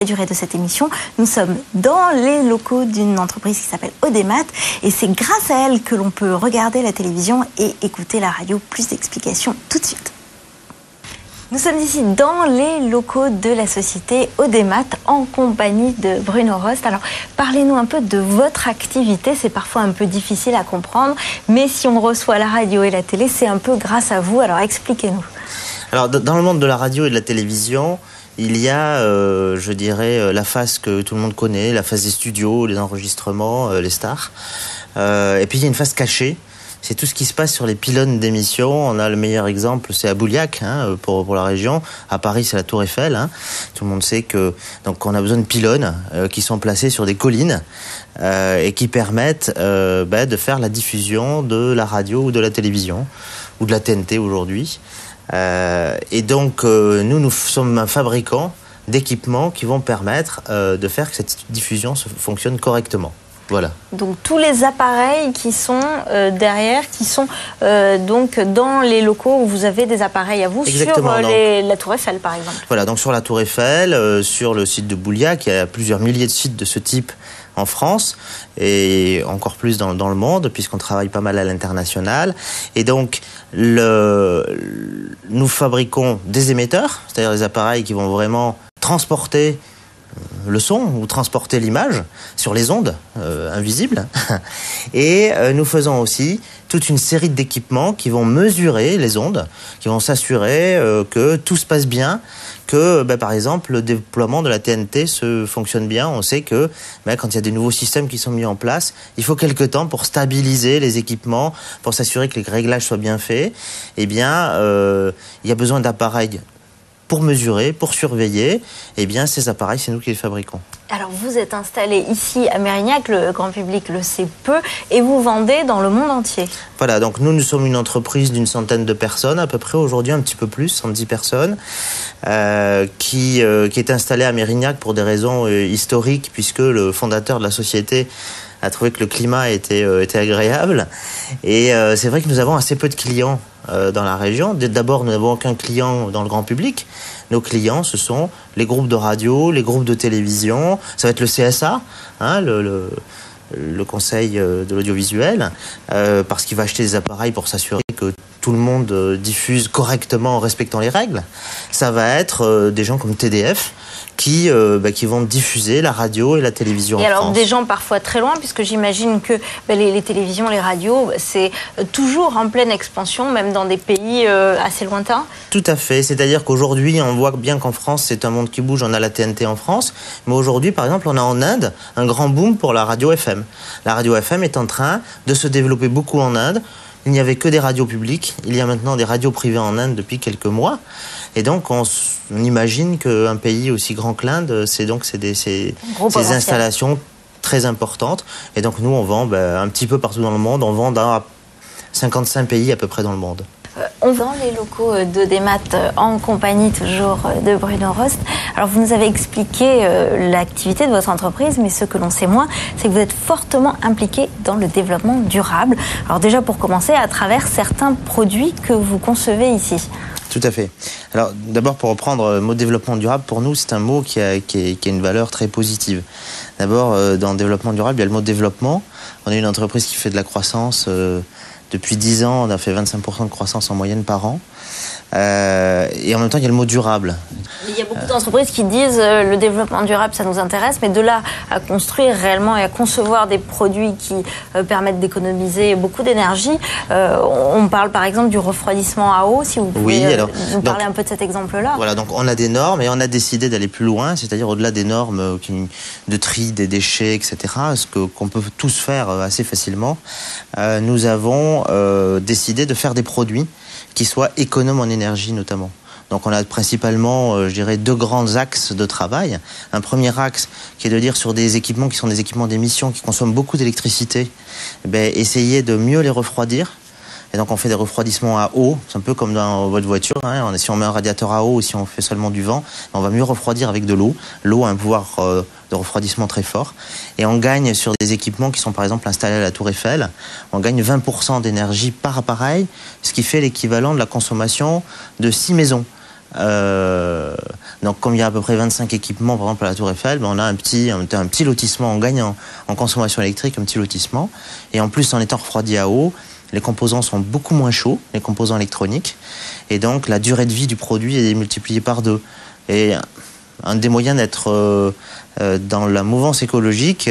durée de cette émission, nous sommes dans les locaux d'une entreprise qui s'appelle Audemat et c'est grâce à elle que l'on peut regarder la télévision et écouter la radio. Plus d'explications tout de suite. Nous sommes ici dans les locaux de la société Audemat en compagnie de Bruno Rost. Alors, parlez-nous un peu de votre activité. C'est parfois un peu difficile à comprendre, mais si on reçoit la radio et la télé, c'est un peu grâce à vous. Alors, expliquez-nous. Alors, dans le monde de la radio et de la télévision, il y a, je dirais, la phase que tout le monde connaît, la phase des studios, les enregistrements, les stars. Et puis, il y a une phase cachée. C'est tout ce qui se passe sur les pylônes d'émissions. On a le meilleur exemple, c'est à Bouliac, pour la région. À Paris, c'est la Tour Eiffel. Tout le monde sait que donc on a besoin de pylônes qui sont placés sur des collines et qui permettent de faire la diffusion de la radio ou de la télévision ou de la TNT aujourd'hui. Et donc, nous sommes un fabricant d'équipements qui vont permettre de faire que cette diffusion fonctionne correctement. Voilà. Donc tous les appareils qui sont derrière, qui sont donc dans les locaux où vous avez des appareils à vous. Exactement, sur la Tour Eiffel par exemple. Voilà, donc sur la Tour Eiffel, sur le site de Bouliac, il y a plusieurs milliers de sites de ce type en France et encore plus dans le monde puisqu'on travaille pas mal à l'international. Et donc nous fabriquons des émetteurs, c'est-à-dire des appareils qui vont vraiment transporter le son ou transporter l'image sur les ondes invisibles. Et nous faisons aussi toute une série d'équipements qui vont mesurer les ondes, qui vont s'assurer que tout se passe bien, que par exemple le déploiement de la TNT fonctionne bien. On sait que quand il y a des nouveaux systèmes qui sont mis en place, il faut quelque temps pour stabiliser les équipements, pour s'assurer que les réglages soient bien faits. Eh bien, il y a besoin d'appareils pour mesurer, pour surveiller. Eh bien, ces appareils, c'est nous qui les fabriquons. Alors, vous êtes installé ici à Mérignac, le grand public le sait peu, et vous vendez dans le monde entier. Voilà, donc nous sommes une entreprise d'une centaine de personnes, à peu près aujourd'hui un petit peu plus, 110 personnes, qui est installée à Mérignac pour des raisons historiques, puisque le fondateur de la société a trouvé que le climat était agréable. Et c'est vrai que nous avons assez peu de clients dans la région. D'abord, nous n'avons aucun client dans le grand public. Nos clients, ce sont les groupes de radio, les groupes de télévision. Ça va être le CSA, le Conseil de l'audiovisuel, parce qu'il va acheter des appareils pour s'assurer que tout le monde diffuse correctement en respectant les règles. Ça va être des gens comme TDF qui vont diffuser la radio et la télévision en France. Et alors des gens parfois très loin, puisque j'imagine que les télévisions, les radios, c'est toujours en pleine expansion, même dans des pays assez lointains. Tout à fait, c'est-à-dire qu'aujourd'hui, on voit bien qu'en France, c'est un monde qui bouge, on a la TNT en France, mais aujourd'hui, par exemple, on a en Inde un grand boom pour la radio FM. La radio FM est en train de se développer beaucoup en Inde. Il n'y avait que des radios publiques. Il y a maintenant des radios privées en Inde depuis quelques mois. Et donc, on imagine qu'un pays aussi grand que l'Inde, c'est ces installations très importantes. Et donc, nous, on vend un petit peu partout dans le monde. On vend dans 55 pays à peu près dans le monde. On vend les locaux d'Audemat en compagnie toujours de Bruno Rost. Alors vous nous avez expliqué l'activité de votre entreprise, mais ce que l'on sait moins, c'est que vous êtes fortement impliqué dans le développement durable. Alors déjà pour commencer, à travers certains produits que vous concevez ici. Tout à fait. Alors d'abord pour reprendre le mot développement durable, pour nous c'est un mot qui a une valeur très positive. D'abord dans le développement durable, il y a le mot développement. On est une entreprise qui fait de la croissance. Depuis 10 ans, on a fait 25% de croissance en moyenne par an. Et en même temps, il y a le mot durable. Il y a beaucoup d'entreprises qui disent le développement durable, ça nous intéresse, mais de là à construire réellement et à concevoir des produits qui permettent d'économiser beaucoup d'énergie, on parle par exemple du refroidissement à eau, si vous pouvez nous parler un peu de cet exemple-là. Voilà, donc on a des normes et on a décidé d'aller plus loin, c'est-à-dire au-delà des normes de tri des déchets, etc., qu'on peut tous faire assez facilement. Nous avons décidé de faire des produits qui soient économes en énergie notamment. Donc on a principalement, je dirais, deux grands axes de travail. Un premier axe qui est de dire sur des équipements qui sont des équipements d'émission qui consomment beaucoup d'électricité, essayer de mieux les refroidir. Et donc on fait des refroidissements à eau, c'est un peu comme dans votre voiture, si on met un radiateur à eau ou si on fait seulement du vent, on va mieux refroidir avec de l'eau. L'eau a un pouvoir de refroidissement très fort. Et on gagne sur des équipements qui sont par exemple installés à la Tour Eiffel, on gagne 20% d'énergie par appareil, ce qui fait l'équivalent de la consommation de 6 maisons Donc, comme il y a à peu près 25 équipements, par exemple, à la Tour Eiffel, on a un petit lotissement en gagnant en consommation électrique, un petit lotissement. Et en plus, en étant refroidi à eau, les composants sont beaucoup moins chauds, les composants électroniques. Et donc, la durée de vie du produit est multipliée par 2. Et un des moyens d'être dans la mouvance écologique,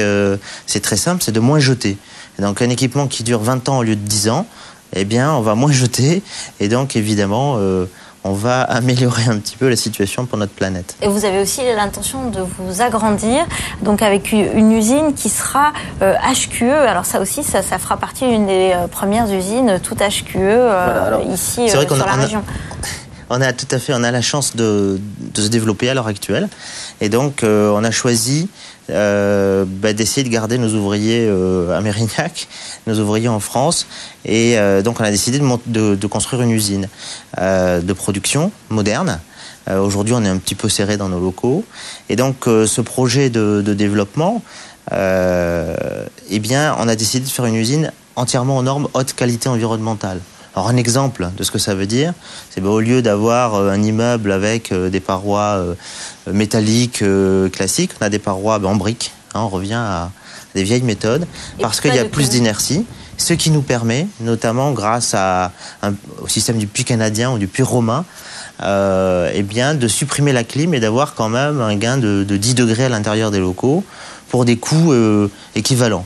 c'est très simple, c'est de moins jeter. Et donc, un équipement qui dure 20 ans au lieu de 10 ans, eh bien, on va moins jeter. Et donc, évidemment, on va améliorer un petit peu la situation pour notre planète. Et vous avez aussi l'intention de vous agrandir, donc avec une usine qui sera HQE. Alors ça aussi, ça fera partie d'une des premières usines tout HQE ici sur la région. On a tout à fait, on a la chance de se développer à l'heure actuelle. Et donc, on a choisi d'essayer de garder nos ouvriers à Mérignac, nos ouvriers en France. Et donc, on a décidé de construire une usine de production moderne. Aujourd'hui, on est un petit peu serré dans nos locaux. Et donc, ce projet de développement, eh bien, on a décidé de faire une usine entièrement aux normes haute qualité environnementale. Alors un exemple de ce que ça veut dire, c'est au lieu d'avoir un immeuble avec des parois métalliques classiques, on a des parois en briques. On revient à des vieilles méthodes parce qu'il y a plus d'inertie, ce qui nous permet, notamment grâce au système du puits canadien ou du puits romain, de supprimer la clim et d'avoir quand même un gain de 10 degrés à l'intérieur des locaux pour des coûts équivalents.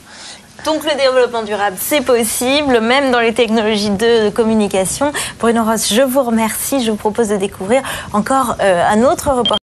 Donc le développement durable, c'est possible, même dans les technologies de communication. Bruno Ross, je vous remercie. Je vous propose de découvrir encore un autre reportage.